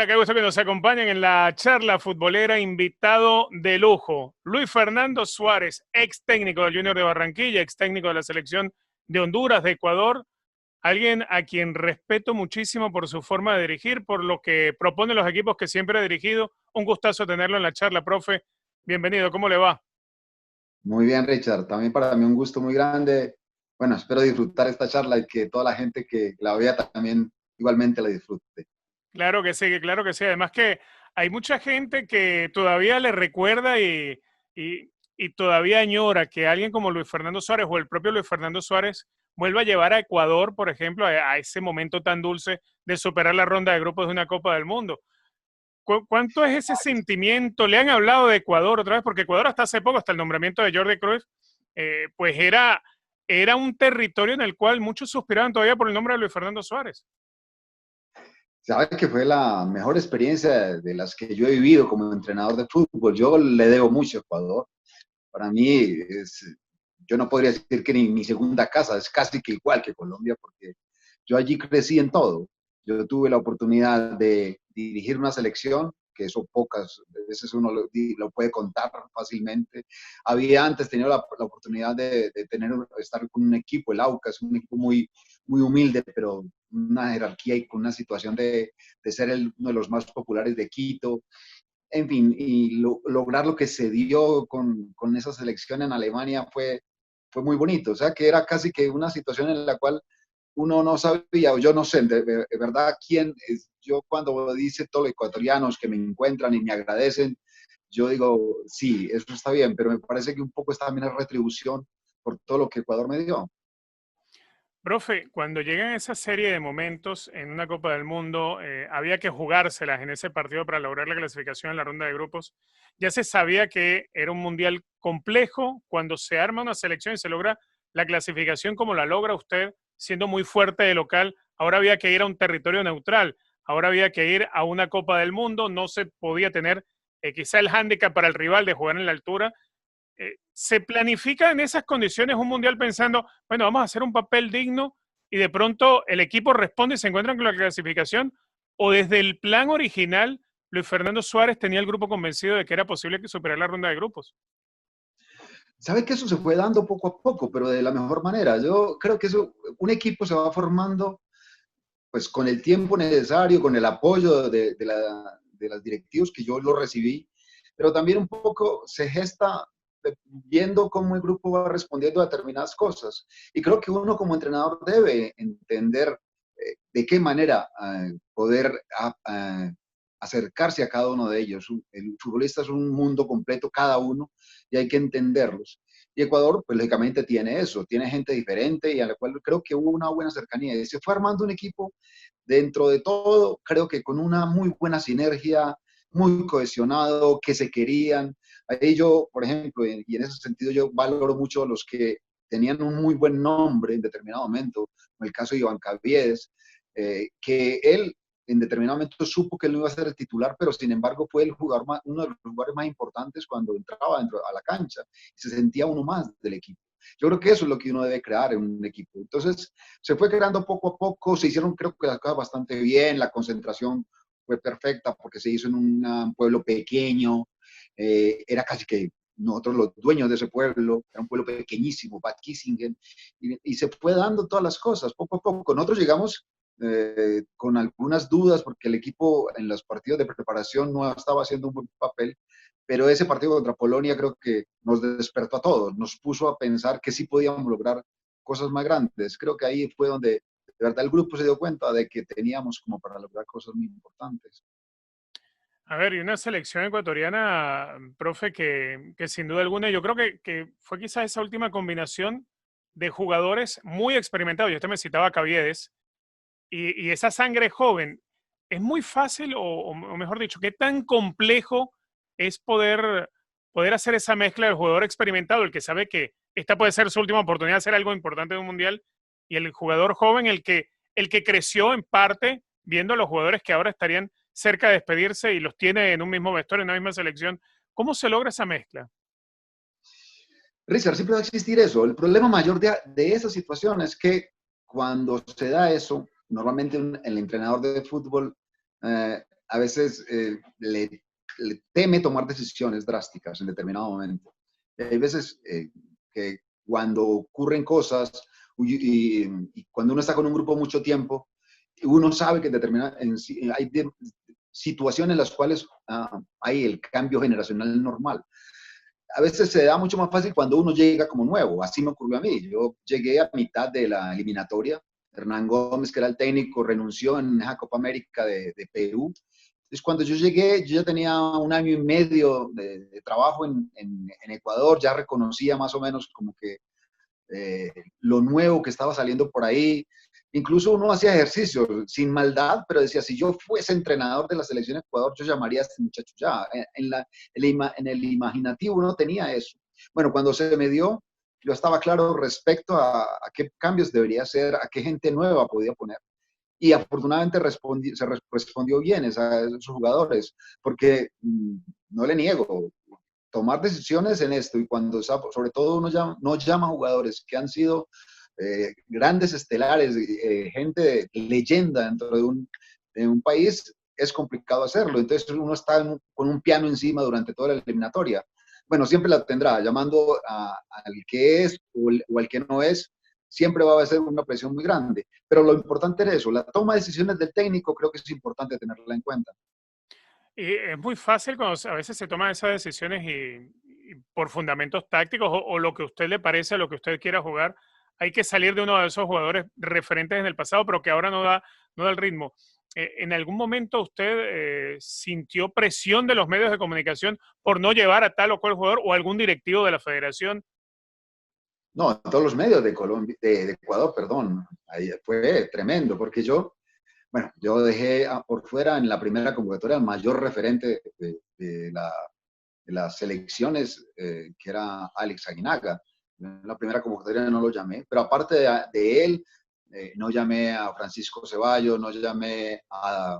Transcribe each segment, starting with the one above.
Hola, qué gusto que nos acompañen en la charla futbolera, invitado de lujo, Luis Fernando Suárez, ex técnico del Junior de Barranquilla, ex técnico de la selección de Honduras, de Ecuador, alguien a quien respeto muchísimo por su forma de dirigir, por lo que propone los equipos que siempre ha dirigido. Un gustazo tenerlo en la charla, profe. Bienvenido, ¿cómo le va? Muy bien, Richard. También para mí un gusto muy grande. Bueno, espero disfrutar esta charla y que toda la gente que la vea también igualmente la disfrute. Claro que sí, claro que sí. Además que hay mucha gente que todavía le recuerda y, y todavía añora que alguien como Luis Fernando Suárez o el propio Luis Fernando Suárez vuelva a llevar a Ecuador, por ejemplo, a ese momento tan dulce de superar la ronda de grupos de una Copa del Mundo. ¿Cuánto es ese sentimiento? ¿Le han hablado de Ecuador otra vez? Porque Ecuador hasta hace poco, hasta el nombramiento de Jordi Cruyff, pues era un territorio en el cual muchos suspiraban todavía por el nombre de Luis Fernando Suárez. Sabes que fue la mejor experiencia de las que yo he vivido como entrenador de fútbol. Yo le debo mucho a Ecuador. Para mí yo no podría decir que ni mi segunda casa, es casi que igual que Colombia, porque yo allí crecí en todo. Yo tuve la oportunidad de dirigir una selección, que eso pocas veces uno lo puede contar fácilmente. Había antes tenido la oportunidad de estar con un equipo, el Aucas, un equipo muy humilde, pero una jerarquía y con una situación de ser uno de los más populares de Quito. En fin, y lograr lo que se dio con esa selección en Alemania fue muy bonito. O sea, que era casi que una situación en la cual uno no sabía, o yo no sé, de verdad, quién es. Yo cuando dice todos los ecuatorianos que me encuentran y me agradecen, yo digo, sí, eso está bien, pero me parece que un poco está también la retribución por todo lo que Ecuador me dio. Profe, cuando llegan esa serie de momentos en una Copa del Mundo, había que jugárselas en ese partido para lograr la clasificación en la ronda de grupos. Ya se sabía que era un mundial complejo cuando se arma una selección y se logra la clasificación como la logra usted, siendo muy fuerte de local. Ahora había que ir a un territorio neutral, ahora había que ir a una Copa del Mundo, no se podía tener quizá el hándicap para el rival de jugar en la altura. ¿Se planifica en esas condiciones un mundial pensando, bueno, vamos a hacer un papel digno y de pronto el equipo responde y se encuentran con la clasificación? ¿O desde el plan original, Luis Fernando Suárez tenía el grupo convencido de que era posible que superara la ronda de grupos? Sabe que eso se fue dando poco a poco, pero de la mejor manera. Yo creo que un equipo se va formando pues con el tiempo necesario, con el apoyo de las directivos que yo lo recibí, pero también un poco se gesta viendo cómo el grupo va respondiendo a determinadas cosas. Y creo que uno como entrenador debe entender de qué manera poder acercarse a cada uno de ellos. El futbolista es un mundo completo, cada uno, y hay que entenderlos. Y Ecuador, pues lógicamente tiene eso, tiene gente diferente y a la cual creo que hubo una buena cercanía. Y se fue armando un equipo dentro de todo, creo que con una muy buena sinergia, muy cohesionado, que se querían. Ahí yo, por ejemplo, y en ese sentido yo valoro mucho a los que tenían un muy buen nombre en determinado momento, como el caso de Iván Caviedes, que él en determinado momento supo que él no iba a ser el titular, pero sin embargo fue el jugador uno de los jugadores más importantes cuando entraba dentro a la cancha y se sentía uno más del equipo. Yo creo que eso es lo que uno debe crear en un equipo. Entonces, se fue creando poco a poco, se hicieron creo que las cosas bastante bien, la concentración fue perfecta porque se hizo en un pueblo pequeño, era casi que nosotros los dueños de ese pueblo, era un pueblo pequeñísimo, Bad Kissingen, y se fue dando todas las cosas poco a poco. Nosotros llegamos con algunas dudas porque el equipo en los partidos de preparación no estaba haciendo un buen papel, pero ese partido contra Polonia creo que nos despertó a todos, nos puso a pensar que sí podíamos lograr cosas más grandes. Creo que ahí fue donde de verdad el grupo se dio cuenta de que teníamos como para lograr cosas muy importantes. A ver, y una selección ecuatoriana, profe, que sin duda alguna, yo creo que fue quizás esa última combinación de jugadores muy experimentados. Y usted me citaba a Caviedes, y esa sangre joven, ¿es muy fácil o mejor dicho, qué tan complejo es poder hacer esa mezcla del jugador experimentado, el que sabe que esta puede ser su última oportunidad de hacer algo importante en un mundial, y el jugador joven, el que creció en parte viendo a los jugadores que ahora estarían cerca de despedirse y los tiene en un mismo vestuario, en una misma selección? ¿Cómo se logra esa mezcla? Richard, siempre va a existir eso. El problema mayor de esa situación es que cuando se da eso, normalmente el entrenador de fútbol a veces le teme tomar decisiones drásticas en determinado momento. Hay veces que cuando ocurren cosas y cuando uno está con un grupo mucho tiempo, uno sabe que hay situaciones en las cuales hay el cambio generacional normal. A veces se da mucho más fácil cuando uno llega como nuevo. Así me ocurrió a mí. Yo llegué a mitad de la eliminatoria. Hernán Gómez, que era el técnico, renunció en esa Copa América de Perú. Entonces, cuando yo llegué, yo ya tenía un año y medio de trabajo en Ecuador, ya reconocía más o menos como que lo nuevo que estaba saliendo por ahí. Incluso uno hacía ejercicio sin maldad, pero decía, si yo fuese entrenador de la selección de Ecuador, yo llamaría a este muchacho ya. En el imaginativo uno tenía eso. Bueno, cuando se me dio, yo estaba claro respecto a qué cambios debería hacer, a qué gente nueva podía poner. Y afortunadamente respondió bien esos jugadores, porque no le niego, tomar decisiones en esto y cuando sobre todo uno no llama jugadores que han sido grandes estelares, gente de leyenda dentro de un país, es complicado hacerlo. Entonces uno está con un piano encima durante toda la eliminatoria. Bueno, siempre la tendrá, llamando al que es o al que no es, siempre va a ser una presión muy grande. Pero lo importante es eso, la toma de decisiones del técnico creo que es importante tenerla en cuenta. Y es muy fácil cuando a veces se toman esas decisiones y por fundamentos tácticos o lo que a usted le parece, a lo que usted quiera jugar, hay que salir de uno de esos jugadores referentes en el pasado, pero que ahora no da el ritmo. ¿En algún momento usted sintió presión de los medios de comunicación por no llevar a tal o cual jugador o algún directivo de la federación? No, todos los medios de Colombia, de Ecuador, perdón. Ahí fue tremendo, porque yo dejé por fuera en la primera convocatoria al mayor referente de las selecciones, que era Alex Aguinaga. En la primera convocatoria no lo llamé, pero aparte de él, no llamé a Francisco Ceballos, no llamé a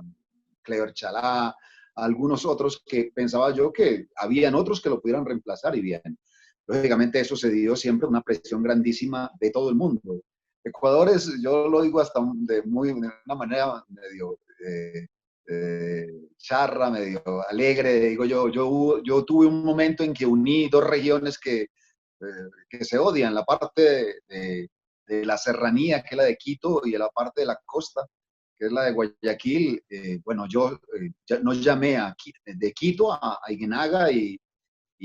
Clever Chalá, a algunos otros que pensaba yo que habían otros que lo pudieran reemplazar y bien. Lógicamente eso se dio siempre una presión grandísima de todo el mundo. Ecuador es, yo lo digo hasta de una manera medio charra, medio alegre, digo yo tuve un momento en que uní dos regiones que se odian, la parte de la serranía, que es la de Quito, y la parte de la costa, que es la de Guayaquil. Bueno, yo no llamé de Quito a Iguenaga y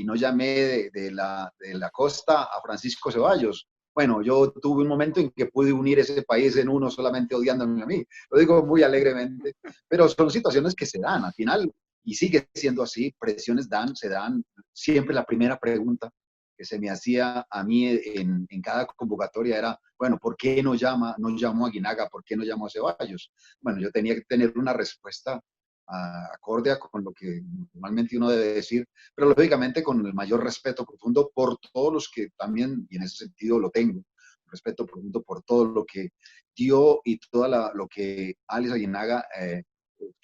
no llamé de la costa a Francisco Ceballos. Bueno, yo tuve un momento en que pude unir ese país en uno solamente odiándome a mí. Lo digo muy alegremente, pero son situaciones que se dan al final y sigue siendo así. Presiones se dan. Siempre la primera pregunta que se me hacía a mí en cada convocatoria era, bueno, ¿por qué no llamó a Guinaga? ¿Por qué no llamó a Ceballos? Bueno, yo tenía que tener una respuesta acorde con lo que normalmente uno debe decir, pero lógicamente con el mayor respeto profundo por todos los que también, y en ese sentido lo tengo, respeto profundo por todo lo que dio y todo lo que Alex Aguinaga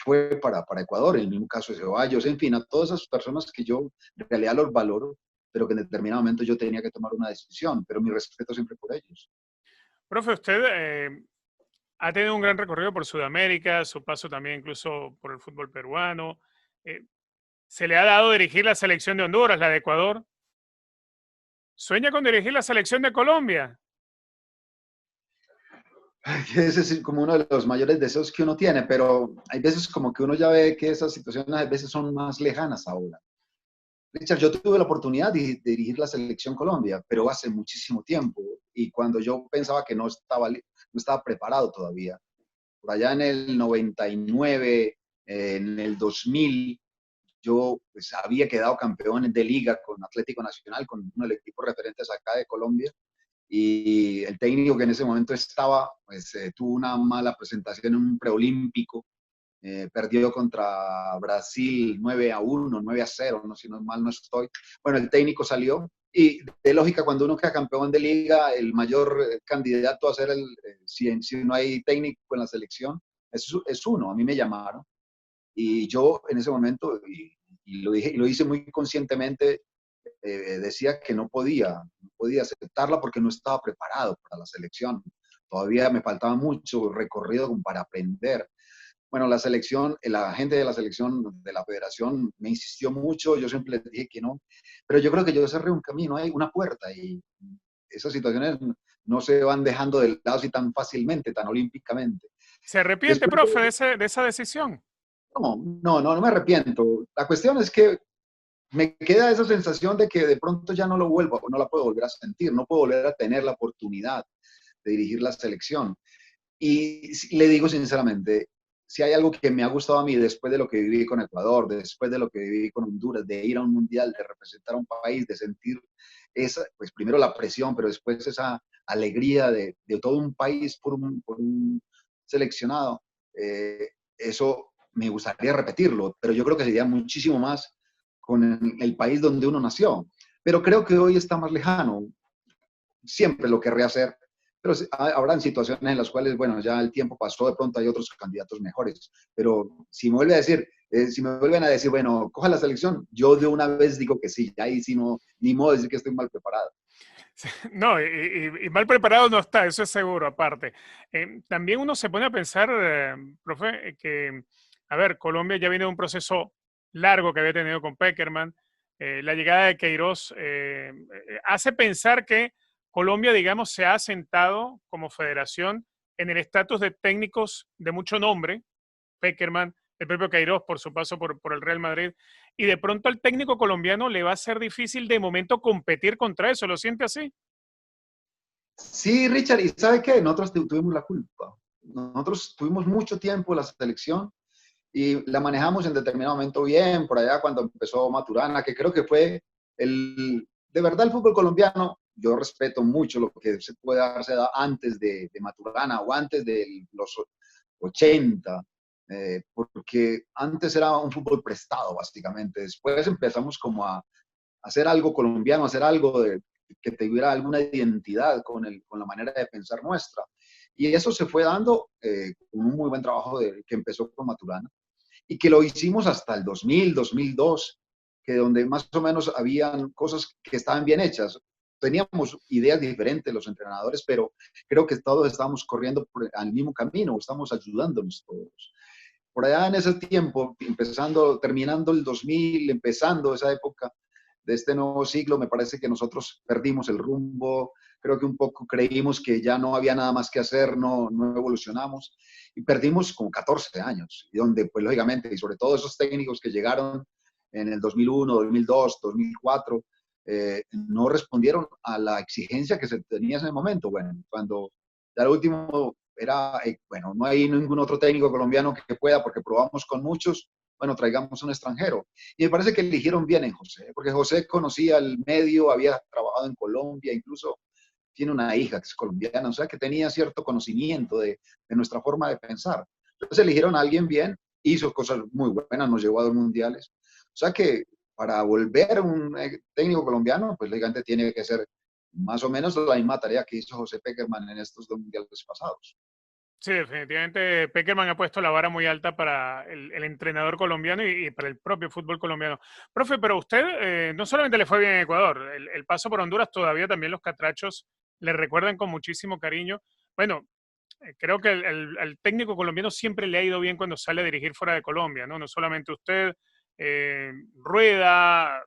fue para Ecuador, en el mismo caso de Ceballos, en fin, a todas esas personas que yo en realidad los valoro, pero que en determinado momento yo tenía que tomar una decisión, pero mi respeto siempre por ellos. Profe, usted ha tenido un gran recorrido por Sudamérica, su paso también incluso por el fútbol peruano. Eh, Se le ha dado dirigir la selección de Honduras, la de Ecuador. ¿Sueña con dirigir la selección de Colombia? Ese es como uno de los mayores deseos que uno tiene, pero hay veces como que uno ya ve que esas situaciones a veces son más lejanas ahora. Richard, yo tuve la oportunidad de dirigir la selección Colombia, pero hace muchísimo tiempo y cuando yo pensaba que no estaba preparado todavía. Por allá en el 99, en el 2000, yo pues, había quedado campeón de liga con Atlético Nacional, con uno de los equipos referentes acá de Colombia, y el técnico que en ese momento estaba, pues tuvo una mala presentación en un preolímpico, perdió contra Brasil 9-1, 9-0, no, si no mal no estoy. Bueno, el técnico salió y de lógica, cuando uno queda campeón de liga, el mayor candidato a ser si no hay técnico en la selección, es uno. A mí me llamaron y yo en ese momento, y lo dije, y lo hice muy conscientemente, decía que no podía aceptarla porque no estaba preparado para la selección. Todavía me faltaba mucho recorrido para aprender. Bueno, la gente de la selección, de la federación, me insistió mucho, yo siempre les dije que no, pero yo creo que yo cerré un camino, hay una puerta y esas situaciones no se van dejando de lado así tan fácilmente, tan olímpicamente. ¿Se arrepiente, Después, profe, de esa decisión? no me arrepiento. La cuestión es que me queda esa sensación de que de pronto ya no lo vuelvo, no la puedo volver a sentir, no puedo volver a tener la oportunidad de dirigir la selección. Y le digo sinceramente, si hay algo que me ha gustado a mí después de lo que viví con Ecuador, después de lo que viví con Honduras, de ir a un mundial, de representar a un país, de sentir esa, pues primero la presión, pero después esa alegría de todo un país por un seleccionado, eso me gustaría repetirlo, pero yo creo que sería muchísimo más con el país donde uno nació. Pero creo que hoy está más lejano, siempre lo querré hacer, pero habrán situaciones en las cuales, bueno, ya el tiempo pasó, de pronto hay otros candidatos mejores, pero si me vuelve a decir, si me vuelven a decir, bueno, coja la selección, yo de una vez digo que sí, ahí sí no, ni modo de decir que estoy mal preparado. No, y mal preparado no está, eso es seguro, aparte. También uno se pone a pensar, profe, que, a ver, Colombia ya viene de un proceso largo que había tenido con Peckerman. La llegada de Queiroz hace pensar que Colombia, digamos, se ha asentado como federación en el estatus de técnicos de mucho nombre, Peckerman, el propio Queiroz por su paso por el Real Madrid, y de pronto al técnico colombiano le va a ser difícil de momento competir contra eso, ¿lo siente así? Sí, Richard, ¿y sabe qué? Nosotros tuvimos la culpa. Nosotros tuvimos mucho tiempo la selección y la manejamos en determinado momento bien, por allá cuando empezó Maturana, que creo que fue de verdad el fútbol colombiano, yo respeto mucho lo que se puede haberse dado antes de Maturana o antes de los 80, porque antes era un fútbol prestado básicamente, después empezamos como a hacer algo colombiano, hacer algo que tuviera alguna identidad con la manera de pensar nuestra. Y eso se fue dando con un muy buen trabajo que empezó con Maturana y que lo hicimos hasta el 2000, 2002, que donde más o menos habían cosas que estaban bien hechas. Teníamos ideas diferentes los entrenadores, pero creo que todos estábamos corriendo al mismo camino, estamos ayudándonos todos. Por allá en ese tiempo, terminando el 2000, empezando esa época de este nuevo siglo, me parece que nosotros perdimos el rumbo, creo que un poco creímos que ya no había nada más que hacer, no evolucionamos y perdimos como 14 años, y donde pues lógicamente, y sobre todo esos técnicos que llegaron en el 2001, 2002, 2004, no respondieron a la exigencia que se tenía en ese momento. Bueno, cuando ya el último era, bueno, no hay ningún otro técnico colombiano que pueda, porque probamos con muchos, bueno, traigamos un extranjero. Y me parece que eligieron bien en José, porque José conocía el medio, había trabajado en Colombia, incluso tiene una hija que es colombiana, o sea, que tenía cierto conocimiento de nuestra forma de pensar. Entonces eligieron a alguien bien, hizo cosas muy buenas, nos llevó a 2 mundiales. O sea que para volver un técnico colombiano, pues lógicamente tiene que ser más o menos la misma tarea que hizo José Peckerman en estos 2 mundiales pasados. Sí, definitivamente Peckerman ha puesto la vara muy alta para el entrenador colombiano y para el propio fútbol colombiano. Profe, pero usted no solamente le fue bien en Ecuador, el paso por Honduras todavía también los catrachos le recuerdan con muchísimo cariño. Bueno, creo que al técnico colombiano siempre le ha ido bien cuando sale a dirigir fuera de Colombia, ¿no? No solamente usted, Rueda,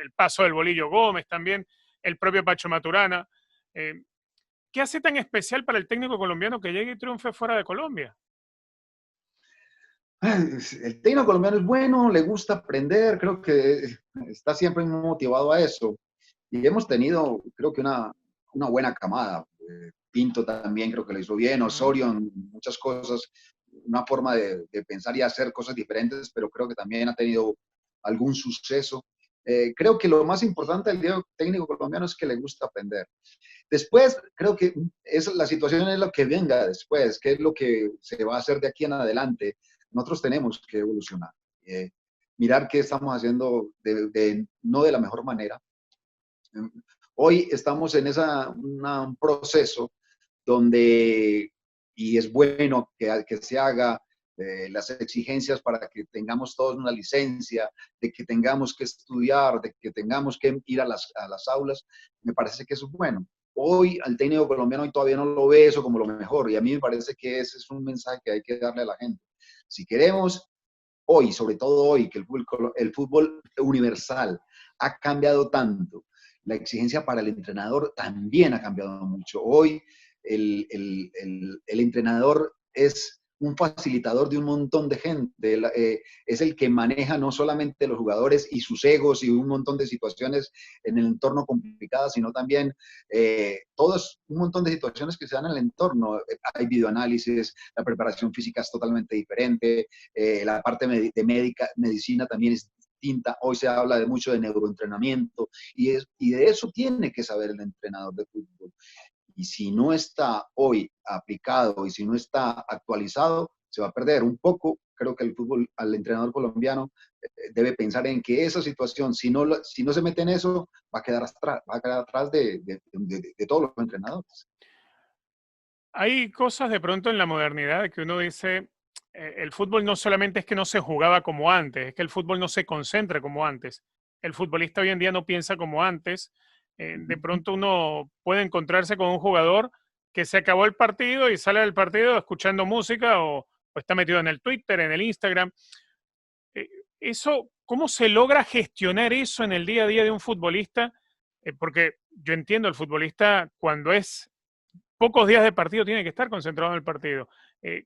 el paso del Bolillo Gómez también, el propio Pacho Maturana. Eh, ¿Qué hace tan especial para el técnico colombiano que llegue y triunfe fuera de Colombia? El técnico colombiano es bueno, le gusta aprender, creo que está siempre motivado a eso. Y hemos tenido, creo que una buena camada. Pinto también creo que lo hizo bien, Mm. Osorio en muchas cosas, una forma de pensar y hacer cosas diferentes, pero creo que también ha tenido algún suceso. Creo que lo más importante del técnico colombiano es que le gusta aprender. Después, creo que la situación es lo que venga después, qué es lo que se va a hacer de aquí en adelante. Nosotros tenemos que evolucionar, eh, mirar qué estamos haciendo no de la mejor manera. Hoy estamos en un proceso donde, y es bueno que se haga las exigencias para que tengamos todos una licencia, de que tengamos que estudiar, de que tengamos que ir a las aulas, me parece que eso es bueno. Hoy al técnico colombiano hoy todavía no lo ve eso como lo mejor y a mí me parece que ese es un mensaje que hay que darle a la gente. Si queremos hoy, sobre todo hoy, que el fútbol universal ha cambiado tanto, la exigencia para el entrenador también ha cambiado mucho. Hoy el entrenador es un facilitador de un montón de gente, es el que maneja no solamente los jugadores y sus egos y un montón de situaciones en el entorno complicadas, sino también todos un montón de situaciones que se dan en el entorno. Hay videoanálisis, la preparación física es totalmente diferente, la parte de medicina también es distinta. Hoy se habla de mucho de neuroentrenamiento y de eso tiene que saber el entrenador de fútbol. Y si no está hoy aplicado y si no está actualizado, se va a perder un poco. Creo que el fútbol, al entrenador colombiano, debe pensar en que esa situación, si no se mete en eso, va a quedar atrás de todos los entrenadores. Hay cosas de pronto en la modernidad que uno dice, el fútbol no solamente es que no se jugaba como antes, es que el fútbol no se concentra como antes. El futbolista hoy en día no piensa como antes. De pronto uno puede encontrarse con un jugador que se acabó el partido y sale del partido escuchando música o está metido en el Twitter, en el Instagram. Eh, Eso, ¿cómo se logra gestionar eso en el día a día de un futbolista? Porque yo entiendo, el futbolista cuando es pocos días de partido tiene que estar concentrado en el partido. Eh,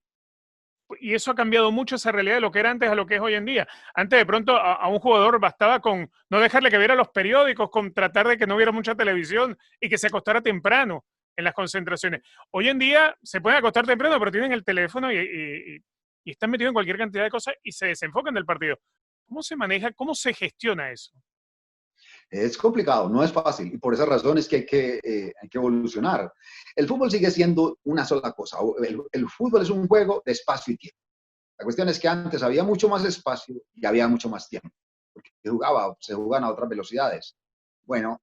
y eso ha cambiado mucho esa realidad de lo que era antes a lo que es hoy en día. Antes de pronto a un jugador bastaba con no dejarle que viera los periódicos, con tratar de que no viera mucha televisión y que se acostara temprano en las concentraciones. Hoy en día se pueden acostar temprano, pero tienen el teléfono y están metidos en cualquier cantidad de cosas y se desenfocan del partido. ¿Cómo se maneja, cómo se gestiona eso? Es complicado, no es fácil, y por esa razón es que hay que evolucionar. El fútbol sigue siendo una sola cosa. El fútbol es un juego de espacio y tiempo. La cuestión es que antes había mucho más espacio y había mucho más tiempo, porque se jugaban a otras velocidades. Bueno,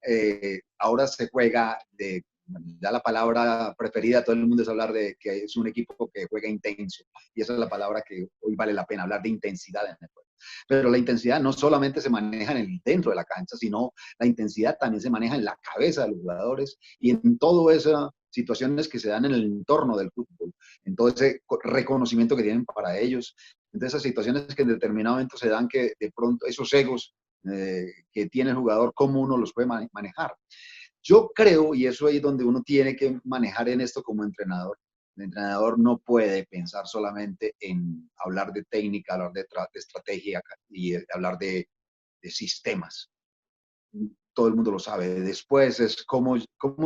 ahora se juega ya la palabra preferida de todo el mundo es hablar de que es un equipo que juega intenso, y esa es la palabra que hoy vale la pena hablar de intensidad en el juego. Pero la intensidad no solamente se maneja dentro de la cancha, sino la intensidad también se maneja en la cabeza de los jugadores y en todas esas situaciones que se dan en el entorno del fútbol, en todo ese reconocimiento que tienen para ellos, en esas situaciones que en determinado momento se dan que de pronto esos egos que tiene el jugador, cómo uno los puede manejar. Yo creo, y eso es donde uno tiene que manejar en esto como entrenador, el entrenador no puede pensar solamente en hablar de técnica, hablar de estrategia y hablar de sistemas. Todo el mundo lo sabe. Después es cómo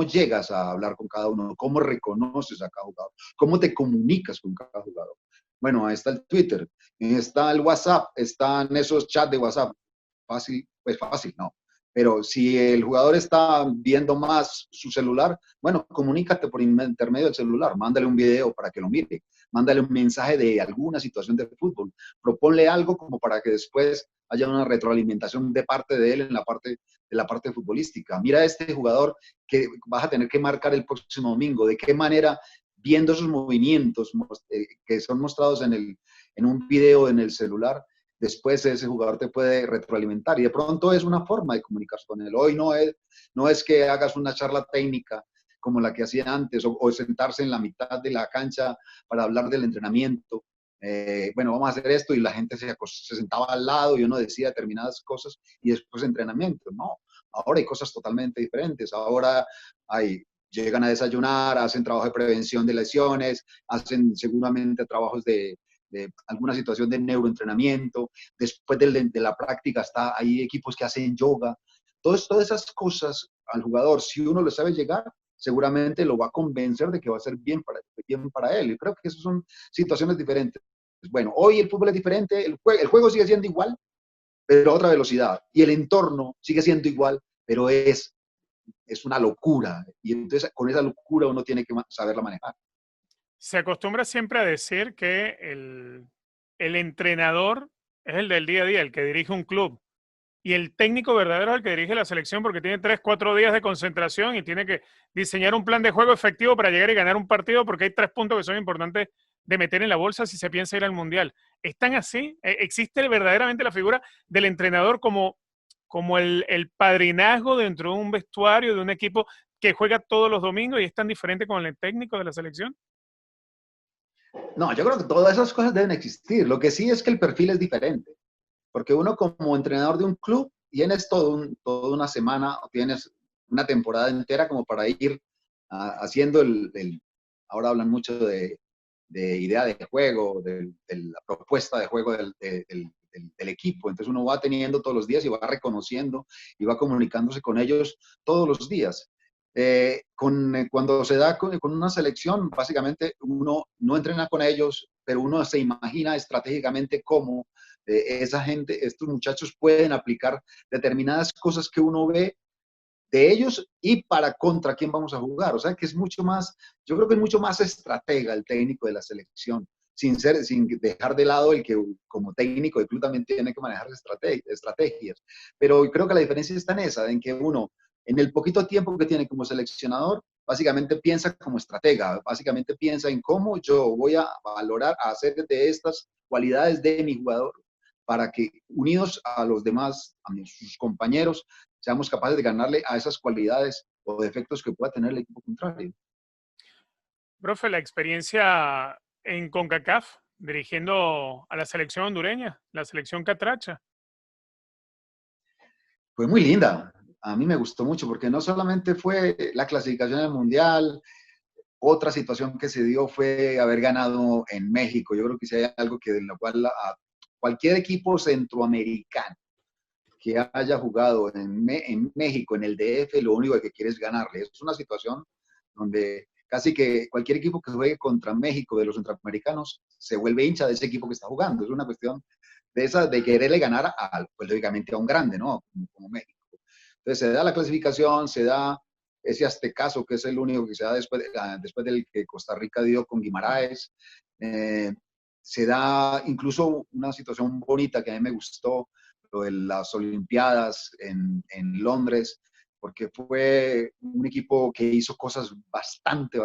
llegas a hablar con cada uno, cómo reconoces a cada jugador, cómo te comunicas con cada jugador. Bueno, ahí está el Twitter, está el WhatsApp, están esos chats de WhatsApp. Fácil, pues fácil, no. Pero si el jugador está viendo más su celular, bueno, comunícate por intermedio del celular, mándale un video para que lo mire, mándale un mensaje de alguna situación de fútbol, proponle algo como para que después haya una retroalimentación de parte de él en la parte futbolística. Mira a este jugador que vas a tener que marcar el próximo domingo, de qué manera, viendo esos movimientos que son mostrados en un video en el celular, después ese jugador te puede retroalimentar y de pronto es una forma de comunicarse con él. Hoy no es que hagas una charla técnica como la que hacían antes o sentarse en la mitad de la cancha para hablar del entrenamiento. Bueno, vamos a hacer esto y la gente se sentaba al lado y uno decía determinadas cosas y después entrenamiento. No, ahora hay cosas totalmente diferentes. Ahora llegan a desayunar, hacen trabajo de prevención de lesiones, hacen seguramente trabajos de alguna situación de neuroentrenamiento, después de la práctica hay equipos que hacen yoga, todas esas cosas al jugador, si uno le sabe llegar, seguramente lo va a convencer de que va a ser bien para él. Y creo que esas son situaciones diferentes. Bueno, hoy el fútbol es diferente, el juego sigue siendo igual, pero a otra velocidad, y el entorno sigue siendo igual, pero es una locura, y entonces con esa locura uno tiene que saberla manejar. Se acostumbra siempre a decir que el entrenador es el del día a día, el que dirige un club. Y el técnico verdadero es el que dirige la selección porque tiene 3, 4 días de concentración y tiene que diseñar un plan de juego efectivo para llegar y ganar un partido porque hay 3 puntos que son importantes de meter en la bolsa si se piensa ir al Mundial. ¿Están así? ¿Existe verdaderamente la figura del entrenador como el padrinazgo dentro de un vestuario de un equipo que juega todos los domingos y es tan diferente con el técnico de la selección? No, yo creo que todas esas cosas deben existir. Lo que sí es que el perfil es diferente, porque uno como entrenador de un club tienes toda una semana, tienes una temporada entera como para ir haciendo ahora hablan mucho de idea de juego, de la propuesta de juego del equipo. Entonces uno va teniendo todos los días y va reconociendo y va comunicándose con ellos todos los días. Cuando se da con una selección, básicamente uno no entrena con ellos, pero uno se imagina estratégicamente cómo esa gente, estos muchachos pueden aplicar determinadas cosas que uno ve de ellos y para contra quién vamos a jugar. O sea que es mucho más, yo creo que es mucho más estratega el técnico de la selección, sin dejar de lado el que como técnico de club también tiene que manejar estrategias. Pero creo que la diferencia está en esa, en que uno, en el poquito tiempo que tiene como seleccionador, básicamente piensa como estratega, básicamente piensa en cómo yo voy a valorar, a hacer de estas cualidades de mi jugador para que unidos a los demás, sus compañeros, seamos capaces de ganarle a esas cualidades o defectos que pueda tener el equipo contrario. Profe, la experiencia en CONCACAF, dirigiendo a la selección hondureña, la selección catracha. Fue muy linda, a mí me gustó mucho porque no solamente fue la clasificación al Mundial, otra situación que se dio fue haber ganado en México. Yo creo que si hay algo que de lo cual a cualquier equipo centroamericano que haya jugado en México, en el DF, lo único que quiere es ganarle. Es una situación donde casi que cualquier equipo que juegue contra México de los centroamericanos se vuelve hincha de ese equipo que está jugando. Es una cuestión de quererle ganar pues lógicamente a un grande, ¿no? Como México. Entonces se da la clasificación, se da ese aztecaso que es el único que se da después del que Costa Rica dio con Guimaraes. Eh, Se da incluso una situación bonita que a mí me gustó, lo de las Olimpiadas en Londres, porque fue un equipo que hizo cosas bastante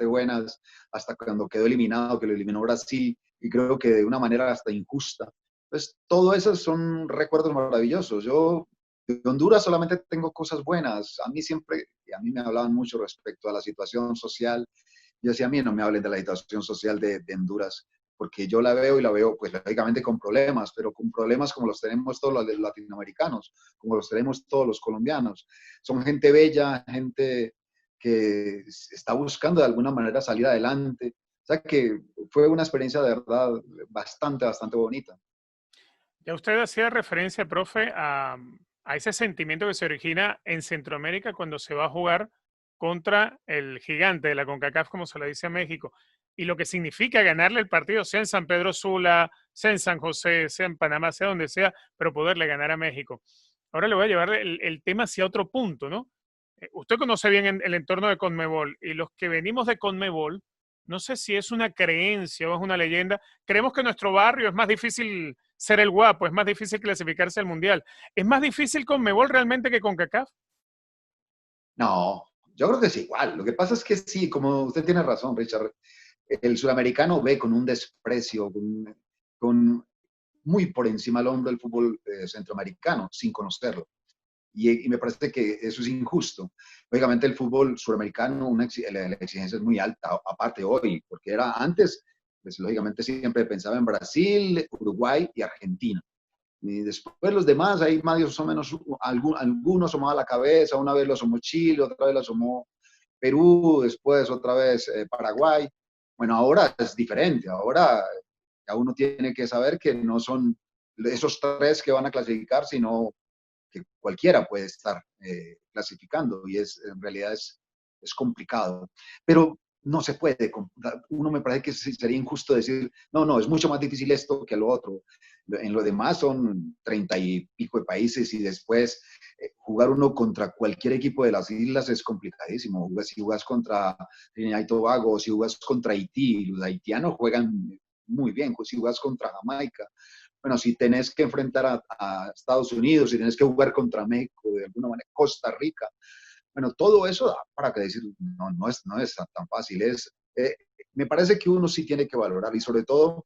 buenas, hasta cuando quedó eliminado, que lo eliminó Brasil, y creo que de una manera hasta injusta. Pues todo eso son recuerdos maravillosos. Yo de Honduras solamente tengo cosas buenas. A mí siempre, y a mí me hablaban mucho respecto a la situación social. Yo decía, a mí no me hablen de la situación social de Honduras, porque yo la veo y la veo, pues lógicamente con problemas, pero con problemas como los tenemos todos los latinoamericanos, como los tenemos todos los colombianos. Son gente bella, gente que está buscando de alguna manera salir adelante. O sea que fue una experiencia de verdad bastante bonita. Ya usted hacía referencia, profe, a ese sentimiento que se origina en Centroamérica cuando se va a jugar contra el gigante de la CONCACAF, como se le dice a México, y lo que significa ganarle el partido, sea en San Pedro Sula, sea en San José, sea en Panamá, sea donde sea, pero poderle ganar a México. Ahora le voy a llevar el tema hacia otro punto, ¿no? Usted conoce bien el entorno de Conmebol y los que venimos de Conmebol, no sé si es una creencia o es una leyenda, creemos que en nuestro barrio es más difícil ser el guapo, es más difícil clasificarse al Mundial. ¿Es más difícil con Mebol realmente que con CACAF? No, yo creo que es igual. Lo que pasa es que sí, como usted tiene razón, Richard, el sudamericano ve con un desprecio, con muy por encima del hombro el fútbol centroamericano, sin conocerlo. Y me parece que eso es injusto. Lógicamente el fútbol suramericano, la exigencia es muy alta, aparte hoy, porque era antes, pues lógicamente siempre pensaba en Brasil, Uruguay y Argentina. Y después los demás, ahí más o menos, algunos asomó la cabeza, una vez lo asomó Chile, otra vez lo asomó Perú, después otra vez Paraguay. Bueno, ahora es diferente, ahora ya uno tiene que saber que no son esos tres que van a clasificar, sino que cualquiera puede estar clasificando y en realidad es complicado. Pero no se puede, uno me parece que sería injusto decir, no, es mucho más difícil esto que lo otro. En lo demás son 30 y pico de países y después jugar uno contra cualquier equipo de las islas es complicadísimo. Si jugas contra Trinidad y Tobago, si jugas contra Haití, los haitianos juegan muy bien, si jugas contra Jamaica, bueno, si tenés que enfrentar a Estados Unidos, si tenés que jugar contra México, de alguna manera, Costa Rica, bueno, todo eso da para que decir, no es tan fácil. Me parece que uno sí tiene que valorar y sobre todo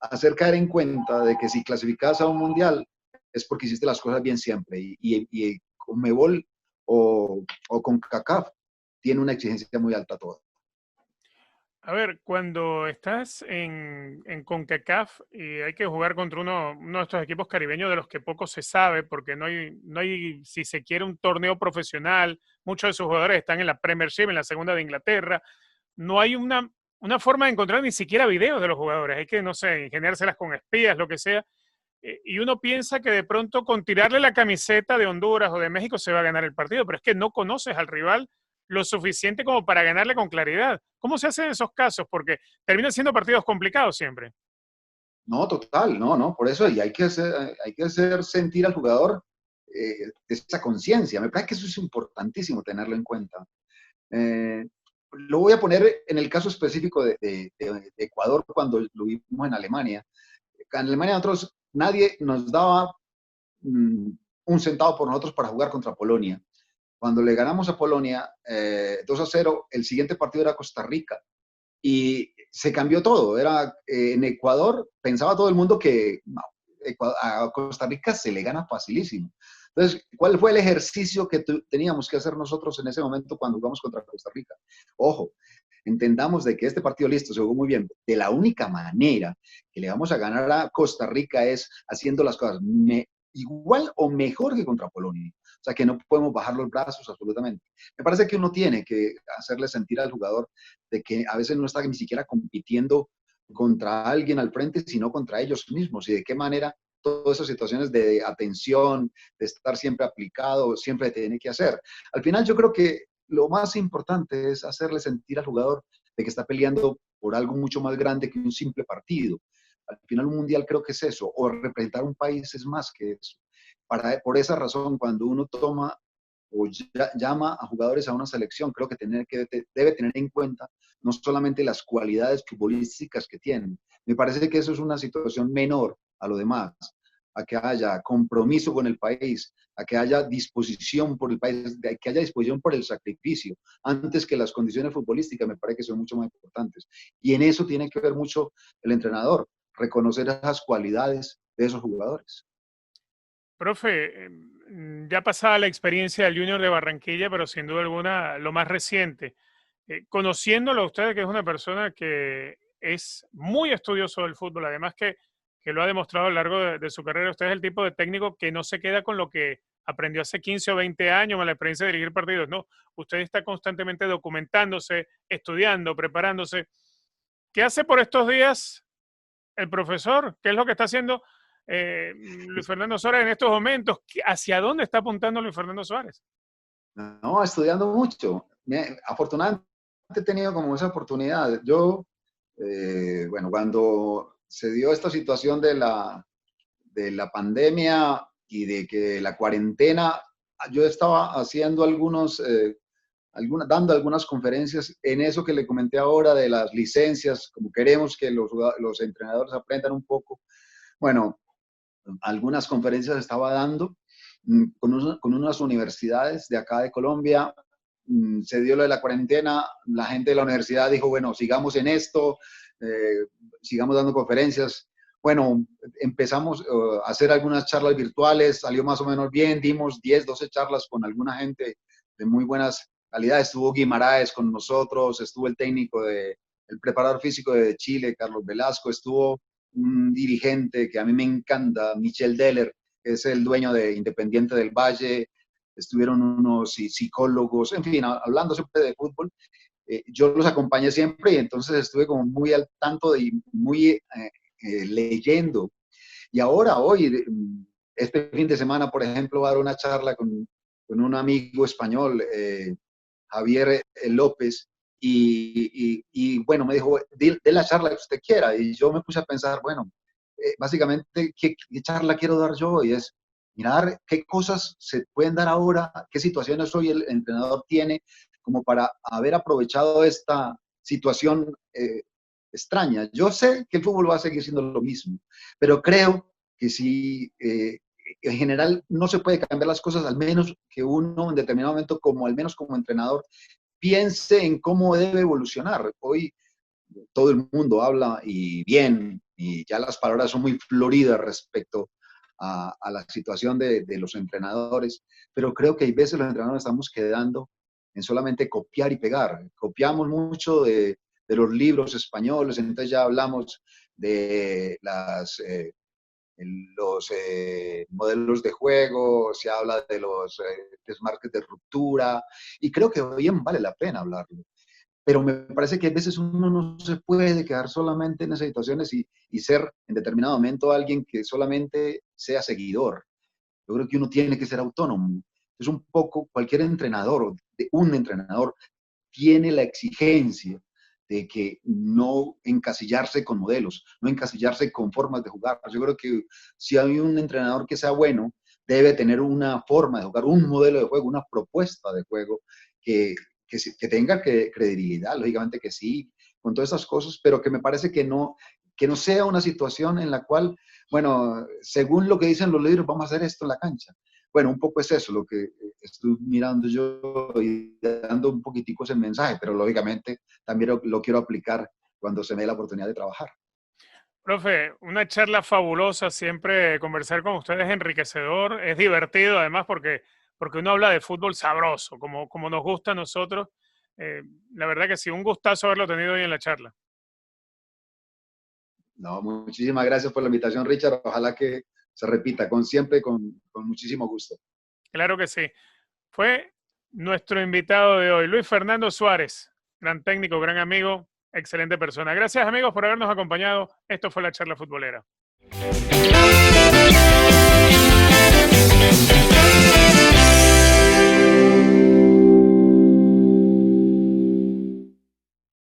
hacer caer en cuenta de que si clasificas a un mundial es porque hiciste las cosas bien siempre y con Mebol o con CACAF tiene una exigencia muy alta todo. A ver, cuando estás en CONCACAF y hay que jugar contra uno de estos equipos caribeños de los que poco se sabe, porque no hay, si se quiere, un torneo profesional, muchos de sus jugadores están en la Premiership, en la segunda de Inglaterra, no hay una forma de encontrar ni siquiera videos de los jugadores, hay que, no sé, ingeniárselas con espías, lo que sea, y uno piensa que de pronto con tirarle la camiseta de Honduras o de México se va a ganar el partido, pero es que no conoces al rival lo suficiente como para ganarle con claridad. ¿Cómo se hace en esos casos? Porque terminan siendo partidos complicados siempre. No, total, no, no, por eso y hay que hacer sentir al jugador esa conciencia. Me parece que eso es importantísimo tenerlo en cuenta. Eh, lo voy a poner en el caso específico de Ecuador cuando lo vimos en Alemania. En Alemania nosotros, nadie nos daba un centavo por nosotros para jugar contra Polonia. Cuando le ganamos a Polonia 2-0, el siguiente partido era Costa Rica y se cambió todo. Era en Ecuador, pensaba todo el mundo que no, a Costa Rica se le gana facilísimo. Entonces, ¿cuál fue el ejercicio que teníamos que hacer nosotros en ese momento cuando jugamos contra Costa Rica? Ojo, entendamos de que este partido listo se jugó muy bien. De la única manera que le vamos a ganar a Costa Rica es haciendo las cosas igual o mejor que contra Polonia. O sea, que no podemos bajar los brazos absolutamente. Me parece que uno tiene que hacerle sentir al jugador de que a veces no está ni siquiera compitiendo contra alguien al frente, sino contra ellos mismos y de qué manera todas esas situaciones de atención, de estar siempre aplicado, siempre tiene que hacer. Al final yo creo que lo más importante es hacerle sentir al jugador de que está peleando por algo mucho más grande que un simple partido. Al final un mundial creo que es eso, o representar un país es más que eso. Por esa razón, cuando uno toma o llama a jugadores a una selección, creo que debe tener en cuenta no solamente las cualidades futbolísticas que tienen. Me parece que eso es una situación menor a lo demás, a que haya compromiso con el país, a que haya disposición por el país, a que haya disposición por el sacrificio, antes que las condiciones futbolísticas, me parece que son mucho más importantes. Y en eso tiene que ver mucho el entrenador, reconocer esas cualidades de esos jugadores. Profe, ya pasada la experiencia del Junior de Barranquilla, pero sin duda alguna lo más reciente. Conociéndolo a usted, que es una persona que es muy estudioso del fútbol, además que lo ha demostrado a lo largo de su carrera, usted es el tipo de técnico que no se queda con lo que aprendió hace 15 o 20 años, con la experiencia de dirigir partidos, no, usted está constantemente documentándose, estudiando, preparándose. ¿Qué hace por estos días el profesor? ¿Qué es lo que está haciendo Luis Fernando Suárez en estos momentos? ¿Hacia dónde está apuntando Luis Fernando Suárez? No, estudiando mucho. Afortunadamente he tenido como esa oportunidad. Yo, bueno, cuando se dio esta situación de la pandemia y de que la cuarentena, yo estaba haciendo dando algunas conferencias en eso que le comenté ahora de las licencias, como queremos que los entrenadores aprendan un poco. Bueno, algunas conferencias estaba dando con unas universidades de acá de Colombia. Se dio lo de la cuarentena, la gente de la universidad dijo, bueno, sigamos en esto, sigamos dando conferencias. Bueno, empezamos a hacer algunas charlas virtuales, salió más o menos bien, dimos 10, 12 charlas con alguna gente de muy buenas calidades. Estuvo Guimaraes con nosotros, estuvo el preparador físico de Chile, Carlos Velasco, estuvo un dirigente que a mí me encanta, Michel Deller, que es el dueño de Independiente del Valle, estuvieron unos psicólogos, en fin, hablando siempre de fútbol. Yo los acompañé siempre y entonces estuve como muy al tanto y muy leyendo. Y ahora, hoy, este fin de semana, por ejemplo, voy a dar una charla con un amigo español, Javier López, bueno, me dijo, de la charla que usted quiera. Y yo me puse a pensar, bueno, básicamente, ¿qué charla quiero dar yo? Y es mirar qué cosas se pueden dar ahora, qué situaciones hoy el entrenador tiene como para haber aprovechado esta situación extraña. Yo sé que el fútbol va a seguir siendo lo mismo, pero creo que si en general no se puede cambiar las cosas, al menos que uno en determinado momento, como al menos como entrenador, piense en cómo debe evolucionar. Hoy todo el mundo habla y bien, y ya las palabras son muy floridas respecto a la situación de los entrenadores, pero creo que hay veces los entrenadores estamos quedando en solamente copiar y pegar. Copiamos mucho de los libros españoles, entonces ya hablamos de los modelos de juego, se habla de los desmarques de ruptura, y creo que bien vale la pena hablarlo. Pero me parece que a veces uno no se puede quedar solamente en esas situaciones y ser en determinado momento alguien que solamente sea seguidor. Yo creo que uno tiene que ser autónomo. Es un poco cualquier entrenador, un entrenador, tiene la exigencia de que no encasillarse con modelos, no encasillarse con formas de jugar. Yo creo que si hay un entrenador que sea bueno, debe tener una forma de jugar, un modelo de juego, una propuesta de juego que tenga credibilidad, lógicamente que sí, con todas esas cosas, pero que me parece que no sea una situación en la cual, bueno, según lo que dicen los libros, vamos a hacer esto en la cancha. Bueno, un poco es eso lo que estoy mirando yo y dando un poquitico ese mensaje, pero lógicamente también lo quiero aplicar cuando se me dé la oportunidad de trabajar. Profe, una charla fabulosa, siempre conversar con ustedes es enriquecedor, es divertido además porque uno habla de fútbol sabroso, como nos gusta a nosotros. La verdad que sí, un gustazo haberlo tenido hoy en la charla. No, muchísimas gracias por la invitación, Richard. Ojalá que se repita siempre con muchísimo gusto. Claro que sí. Fue nuestro invitado de hoy, Luis Fernando Suárez, gran técnico, gran amigo, excelente persona. Gracias amigos por habernos acompañado. Esto fue la charla futbolera.